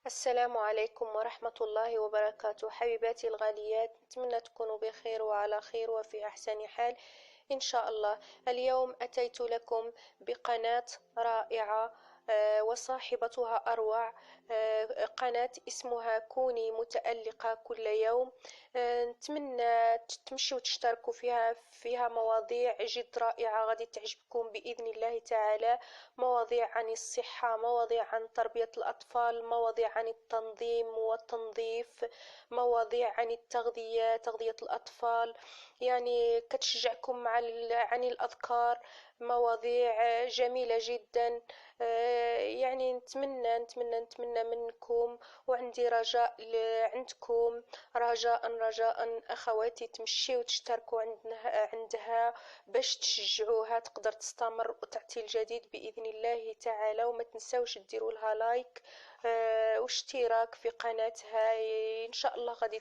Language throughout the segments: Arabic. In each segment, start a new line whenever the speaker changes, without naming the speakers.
السلام عليكم ورحمة الله وبركاته، حبيباتي الغاليات. نتمنى تكونوا بخير وعلى خير وفي أحسن حال إن شاء الله. اليوم أتيت لكم بقناة رائعة، وصاحبتها أروع. قناة اسمها كوني متألقة كل يوم. نتمنى تمشوا وتشتركوا فيها مواضيع جد رائعة غادي تعجبكم بإذن الله تعالى. مواضيع عن الصحة، مواضيع عن تربية الأطفال، مواضيع عن التنظيم والتنظيف، مواضيع عن التغذية، تغذية الأطفال، يعني كتشجعكم عن الأذكار. مواضيع جميلة جدا. يعني نتمنى منكم، وعندي رجاء عندكم، رجاء أخواتي تمشيو وتشتركوا عندها باش تشجعوها تقدر تستمر وتعطي الجديد بإذن الله تعالى. وما تنسوش ديروا لها لايك واشتراك في قناتها. إن شاء الله غادي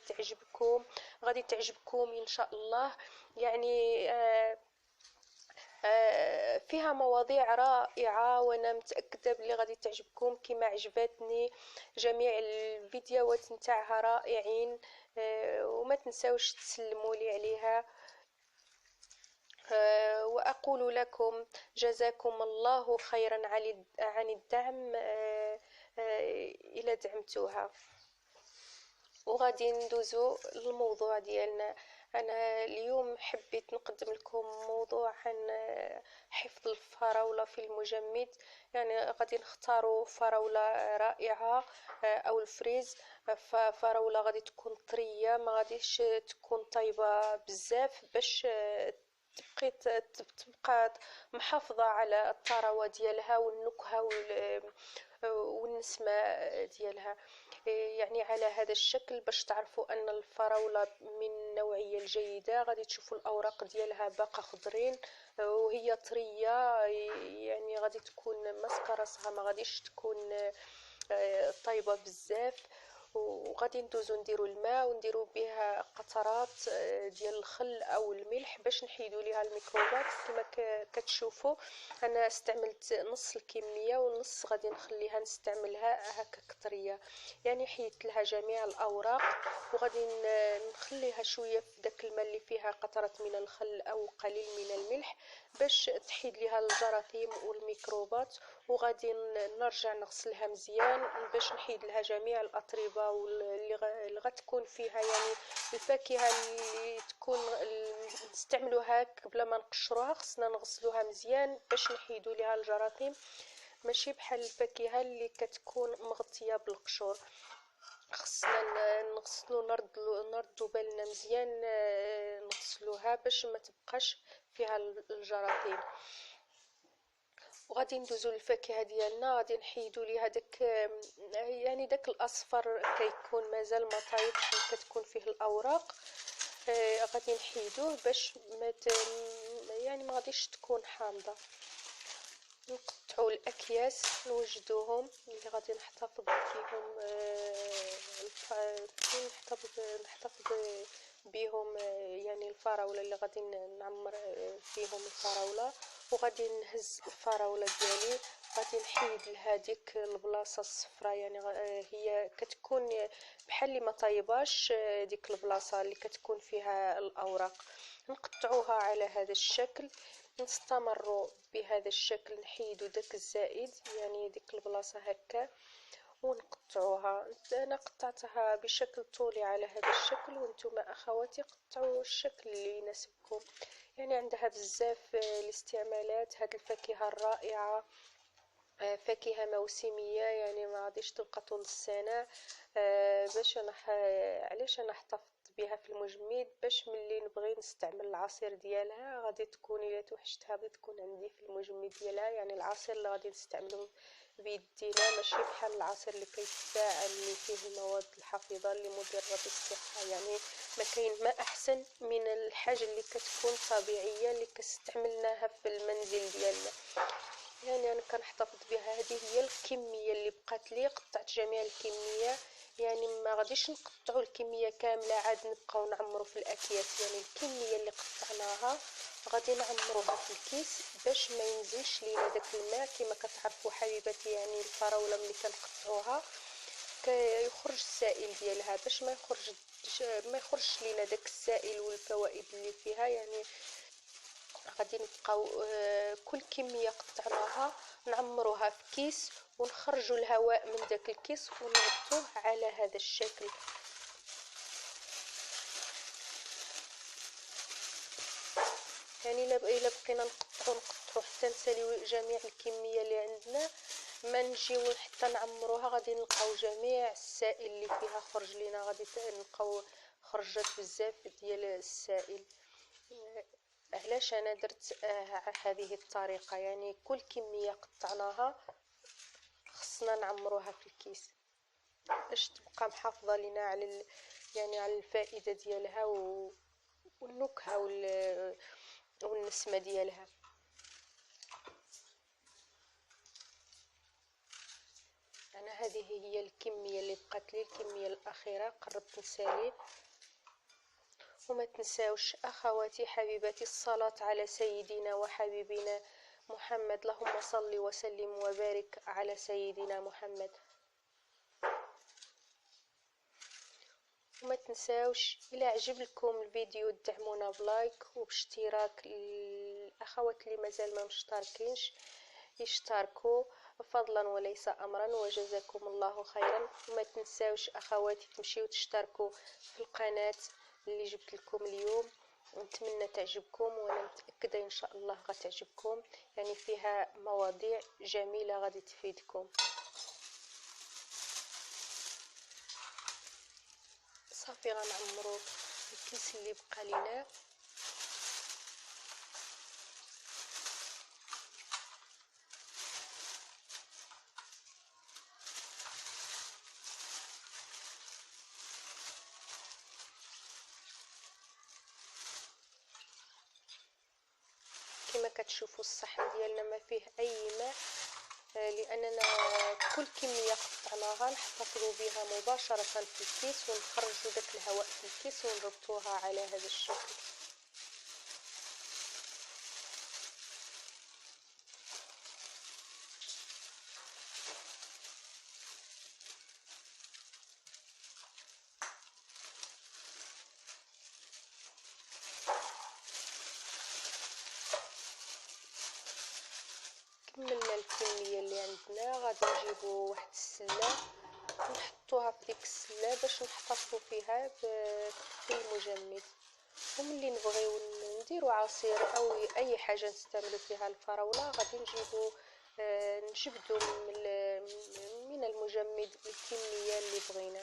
تعجبكم إن شاء الله. يعني فيها مواضيع رائعة، وأنا متأكدة بلي غادي تعجبكم كما عجبتني. جميع الفيديوهات نتاعها رائعين. وما تنسوش تسلموا لي عليها. وأقول لكم جزاكم الله خيرا عن الدعم، إلى دعمتوها. وغادي ندوزو للموضوع ديالنا. أنا اليوم حبيت نقدم لكم موضوع عن حفظ الفراولة في المجمد. يعني غادي نختاروا فراولة رائعة، أو الفريز. فراولة غادي تكون طرية، ما غاديش تكون طيبة بزاف، باش تبقى محافظة على الطراوة ديالها والنكهة والنسمة ديالها. يعني على هذا الشكل باش تعرفوا أن الفراولة من النوعية الجيدة. غادي تشوفوا الأوراق ديالها باقا خضرين وهي طرية، يعني غادي تكون ماسكة راسها، ما غاديش تكون طيبة بزاف. وغادي ندوزو نديرو الماء ونديرو بها قطرات ديال الخل او الملح باش نحيدو ليها الميكروبات. كما كتشوفوا انا استعملت نص الكميه والنص غادي نخليها نستعملها هكاك طريه. يعني حيدت لها جميع الاوراق، وغادي نخليها شويه في داك الماء اللي فيها قطره من الخل او قليل من الملح باش تحيد ليها الجراثيم والميكروبات. وغادي نرجع نغسلها مزيان باش نحيد لها جميع الأتربة اللي غتكون فيها. يعني الفاكهة اللي تكون نستعملوها قبل ما نقشروها خصنا نغسلوها مزيان باش نحيدو لها الجراثيم، ماشي بحال الفاكهة اللي كتكون مغطية بالقشور. خصنا نغسلو نردو بالنا مزيان، نغسلوها باش ما تبقاش فيها الجراثيم. وغادي ندوزو للفاكهه ديالنا. غادي نحيدو ليها داك، يعني داك الاصفر كيكون مازال ما طايبش، كتكون فيه الاوراق. غادي نحيدوه باش يعني ما غاديش تكون حامضه. نقطعوا الاكياس نوجدوهم اللي غادي نحتفظ بهم، نحتفظ بهم، يعني الفراوله اللي غادي نعمر فيهم الفراوله. وغادي نهز الفراوله ديالي، غادي نحيد لها ديك البلاصه الصفراء، يعني هي كتكون بحال اللي ما طيباش، ديك البلاصه اللي كتكون فيها الاوراق. نقطعوها على هذا الشكل. نستمروا بهذا الشكل، نحيدو داك الزائد، يعني ديك البلاصه هكا، ونقطعوها. انا قطعتها بشكل طولي على هذا الشكل، وانتم اخواتي قطعوا الشكل اللي يناسبكم. يعني عندها بزاف الاستعمالات هاد الفاكهه الرائعه. فاكهه موسميه، يعني ما غاديش تبقى طول السنه. باش انا علاش انا احتفظت بها في المجمد؟ باش ملي نبغي نستعمل العصير ديالها غادي تكون، الا توحشتها غادي تكون عندي في المجمد ديالها. يعني العصير اللي غادي نستعملو بيدينا، ماشي بحال العصير اللي كيتباع اللي فيه المواد الحافظه اللي مضره بالصحه. يعني ما كاين ما احسن من الحاجه اللي كتكون طبيعيه اللي كنستعملناها في المنزل ديالنا. يعني انا كنحتفظ بها. هذه هي الكميه اللي بقات لي، قطعت جميع الكميه. يعني ما غاديش نقطعوا الكميه كامله عاد نبقاو نعمروا في الاكياس. يعني الكميه اللي قطعناها غادي نعمروها في الكيس باش ما ينزلش لينا داك الماء. كما كتعرفوا حبيباتي، يعني الفراوله ملي كنقطعوها يخرج السائل ديالها، باش ما يخرجش لينا داك السائل والفوائد اللي فيها. يعني غادي نبقاو كل كميه قطعناها نعمروها في كيس ونخرجوا الهواء من داك الكيس ونغطوه على هذا الشكل. يعني الا بقينا نقطعو حتى نساليو جميع الكميه اللي عندنا، ما نجيو حتى نعمروها غادي نلقاو جميع السائل اللي فيها خرج لينا، غادي نلقاو خرجت بزاف ديال السائل. علاش انا درت هذه الطريقه؟ يعني كل كميه قطعناها خصنا نعمروها في الكيس باش تبقى محافظه لينا على يعني على الفائده ديالها والنكهه والنسمه ديالها. انا هذه هي الكميه اللي بقات لي، الكميه الاخيره قربت نسالي. وما تنساوش اخواتي حبيباتي الصلاه على سيدنا وحبيبنا محمد، اللهم صل وسلم وبارك على سيدنا محمد. وما تنساوش الى عجب لكم الفيديو تدعمونا بلايك وباشتراك. الاخوات اللي مازال ما مشتركينش يشتركوا فضلا وليس امرا، وجزاكم الله خيرا. وما تنساوش اخواتي تمشيو تشتركوا في القناه اللي جبت لكم اليوم، ونتمنى تعجبكم وانا متاكده ان شاء الله غتعجبكم. يعني فيها مواضيع جميله غادي تفيدكم. صافي غنعمرو الكيس اللي بقى لينا. كما كتشوفوا الصحن ديالنا ما فيه اي ماء، لاننا كل كميه قطعناها نحتفظوا بها مباشره في الكيس ونخرجوا داك الهواء في الكيس ونربطوها على هذا الشكل. كملنا الكميه اللي عندنا، غادي نجيبوا واحد السله ونحطوها في ديك السله باش نحتفظوا فيها بالمجمد. وملي نبغيو نديرو عصير او اي حاجه نستعملوا فيها الفراوله، غادي نجيبو نجبدو من المجمد الكميه اللي بغينا.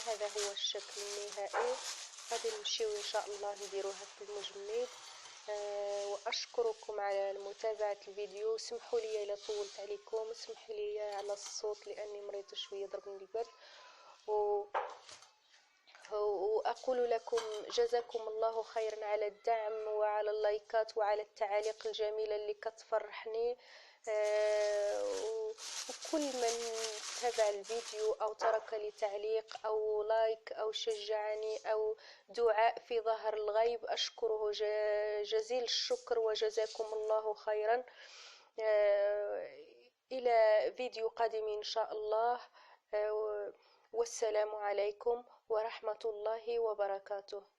هذا هو الشكل النهائي. غادي نمشيو ان شاء الله نديروها في المجمد. واشكركم على متابعه الفيديو. سمحوا لي الا طولت عليكم، سمحوا لي على الصوت لاني مريضه شويه ضربني البرد. واقول لكم جزاكم الله خيرا على الدعم وعلى اللايكات وعلى التعاليق الجميله اللي كتفرحني. وكل من تابع الفيديو او ترك لي تعليق او لايك او شجعني او دعاء في ظهر الغيب اشكره جزيل الشكر وجزاكم الله خيرا. الى فيديو قادم ان شاء الله. والسلام عليكم ورحمة الله وبركاته.